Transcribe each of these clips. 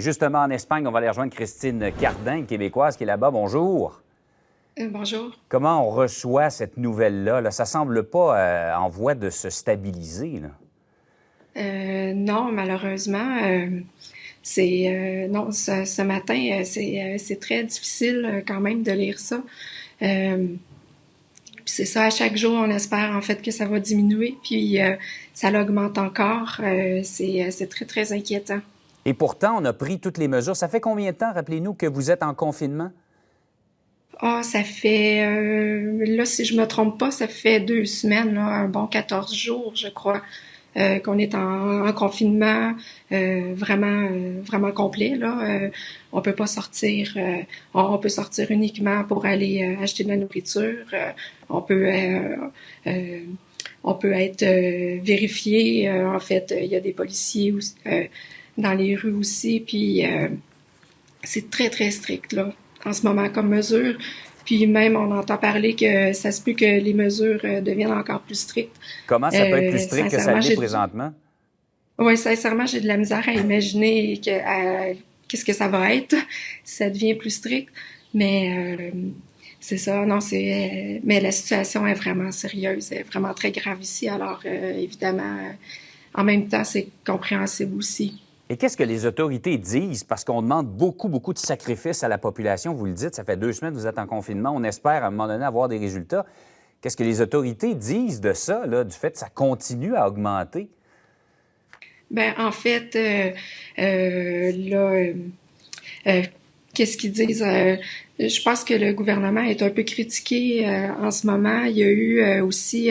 Justement, en Espagne, on va aller rejoindre Christine Cardin, une Québécoise qui est là-bas. Bonjour. Bonjour. Comment on reçoit cette nouvelle-là? Ça semble pas en voie de se stabiliser, là. Non, malheureusement, non, ce matin, c'est très difficile quand même de lire ça. Puis c'est ça, à chaque jour, on espère en fait que ça va diminuer, puis ça l'augmente encore. C'est très, très inquiétant. Et pourtant, on a pris toutes les mesures. Ça fait combien de temps, rappelez-nous, que vous êtes en confinement? Ah, ça fait, là, si je me trompe pas, ça fait 2 semaines, là, un bon 14 jours, je crois, qu'on est en confinement vraiment complet, là. On peut pas sortir, on peut sortir uniquement pour aller acheter de la nourriture. On peut, euh, euh, on peut être vérifié. En fait, il y a des policiers dans les rues aussi, puis c'est très, très strict, là, en ce moment, comme mesure. Puis même, on entend parler que ça se peut que les mesures deviennent encore plus strictes. Comment ça peut être plus strict que ça Sincèrement, l'est présentement? ouais, sincèrement, j'ai de la misère à imaginer qu'est-ce que ça va être si ça devient plus strict. Mais c'est ça, non, mais la situation est vraiment sérieuse, est vraiment très grave ici. Alors, évidemment, en même temps, c'est compréhensible aussi. Et qu'est-ce que les autorités disent? Parce qu'on demande beaucoup, beaucoup de sacrifices à la population. Vous le dites, ça fait 2 semaines que vous êtes en confinement. On espère à un moment donné avoir des résultats. Qu'est-ce que les autorités disent de ça, là, du fait que ça continue à augmenter? Ben, en fait, là, qu'est-ce qu'ils disent? Je pense que le gouvernement est un peu critiqué en ce moment. Il y a eu aussi,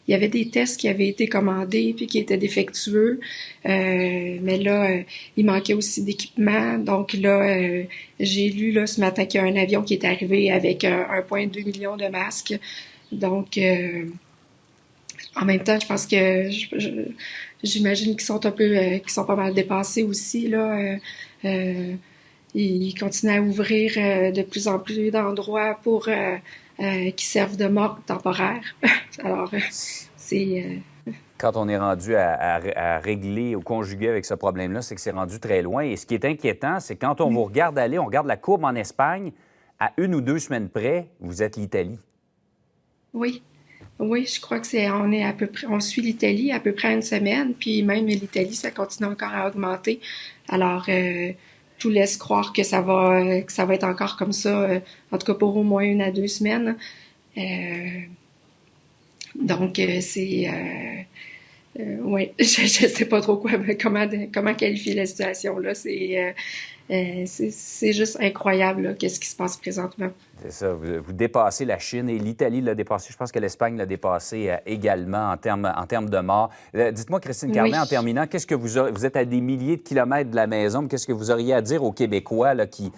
il y avait des tests qui avaient été commandés puis qui étaient défectueux. Mais là, il manquait aussi d'équipement. Donc là, j'ai lu là ce matin qu'il y a un avion qui est arrivé avec 1,2 million de masques. Donc, en même temps, je pense que j'imagine qu'ils sont un peu, qu'ils sont pas mal dépassés aussi là. Ils continuent à ouvrir de plus en plus d'endroits pour qui servent de morgue temporaire. Alors, c'est Quand on est rendu à régler ou conjuguer avec ce problème-là, c'est que c'est rendu très loin. Et ce qui est inquiétant, c'est quand on vous regarde aller, on regarde la courbe en Espagne, à 1 ou 2 semaines près, vous êtes l'Italie. oui. Oui, je crois que on est à peu près, on suit l'Italie à peu près à une semaine, puis même l'Italie, ça continue encore à augmenter. Alors, tout laisse croire que ça va être encore comme ça, en tout cas pour au moins 1 à 2 semaines. Euh, donc, ouais, je sais pas trop comment qualifier la situation là. C'est juste incroyable là, qu'est-ce qui se passe présentement. C'est ça, vous dépassez la Chine et l'Italie l'a dépassé. Je pense que l'Espagne l'a dépassé également en termes de morts. Dites-moi, Christine Oui. Cardin, en terminant, qu'est-ce que vous êtes à des milliers de kilomètres de la maison, mais qu'est-ce que vous auriez à dire aux Québécois là, qui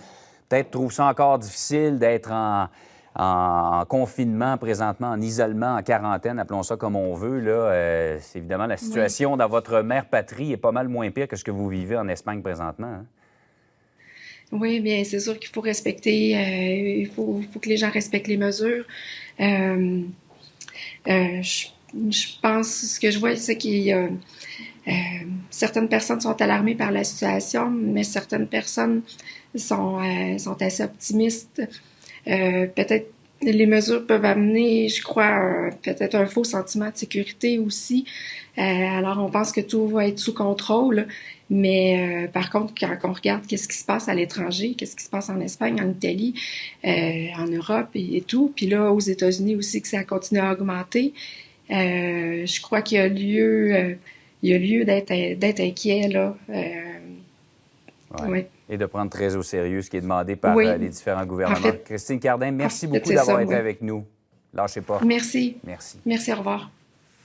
peut-être trouvent ça encore difficile d'être en confinement présentement, en isolement, en quarantaine, appelons ça comme on veut, là, c'est évidemment la Oui. situation dans votre mère patrie est pas mal moins pire que ce que vous vivez en Espagne présentement, hein? Oui, bien, c'est sûr qu'il faut respecter, faut que les gens respectent les mesures. Euh, je pense, ce que je vois, c'est qu'il y a certaines personnes sont alarmées par la situation, mais certaines personnes sont assez optimistes. Peut-être les mesures peuvent amener, je crois, peut-être un faux sentiment de sécurité aussi. Alors, on pense que tout va être sous contrôle, mais par contre, quand on regarde qu'est-ce qui se passe à l'étranger, qu'est-ce qui se passe en Espagne, en Italie, en Europe et tout, puis là, aux États-Unis aussi, que ça continue à augmenter, je crois qu'il y a lieu d'être inquiet, là. Ouais. Ouais. Et de prendre très au sérieux ce qui est demandé par Oui, les différents en gouvernements. fait, Christine Cardin, en merci fait, beaucoup c'est ça, d'avoir été oui. avec nous. Lâchez pas. Merci. Merci. Merci, au revoir.